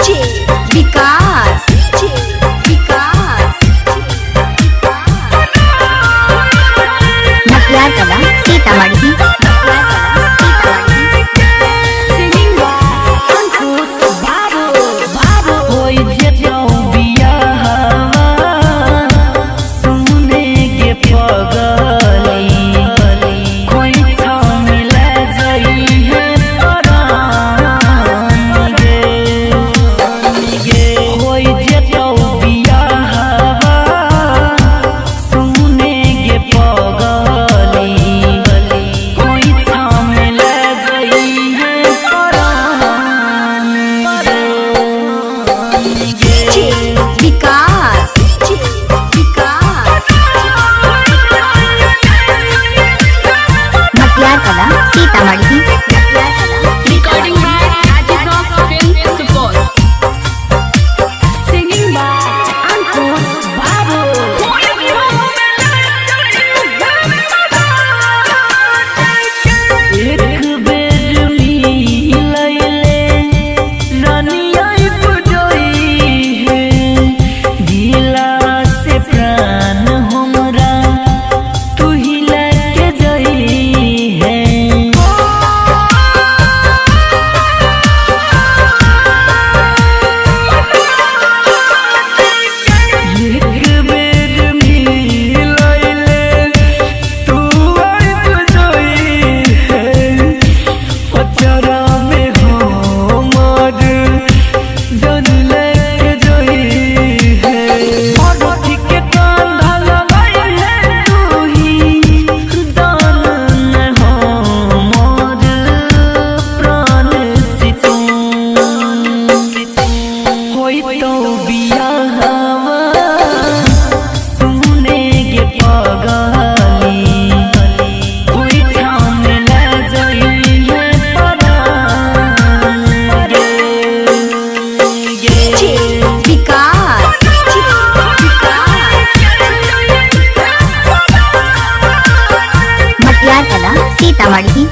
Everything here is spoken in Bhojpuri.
डीजे विकास मटियार कला सीतामढ़ी। विकास मटियार कला Sitamarhi. Recording by Ajirock Film Support. Singing by Ankush Babu. एक बेर मिलैले रानिया पुजोई है दिला से प्राण हमरा तू ही लेके जई है। एक बेर मिलैले तू आई पुजोई अचारा में हमर जन लेके जई है। अरथी के कांधा लगाई है तू ही जान हमर प्राण सितम होई तो बियाहवा सुने गे पगली कोई ठाम ले जाई है परान डीजे विकास मटियार कला सीतामढ़ी।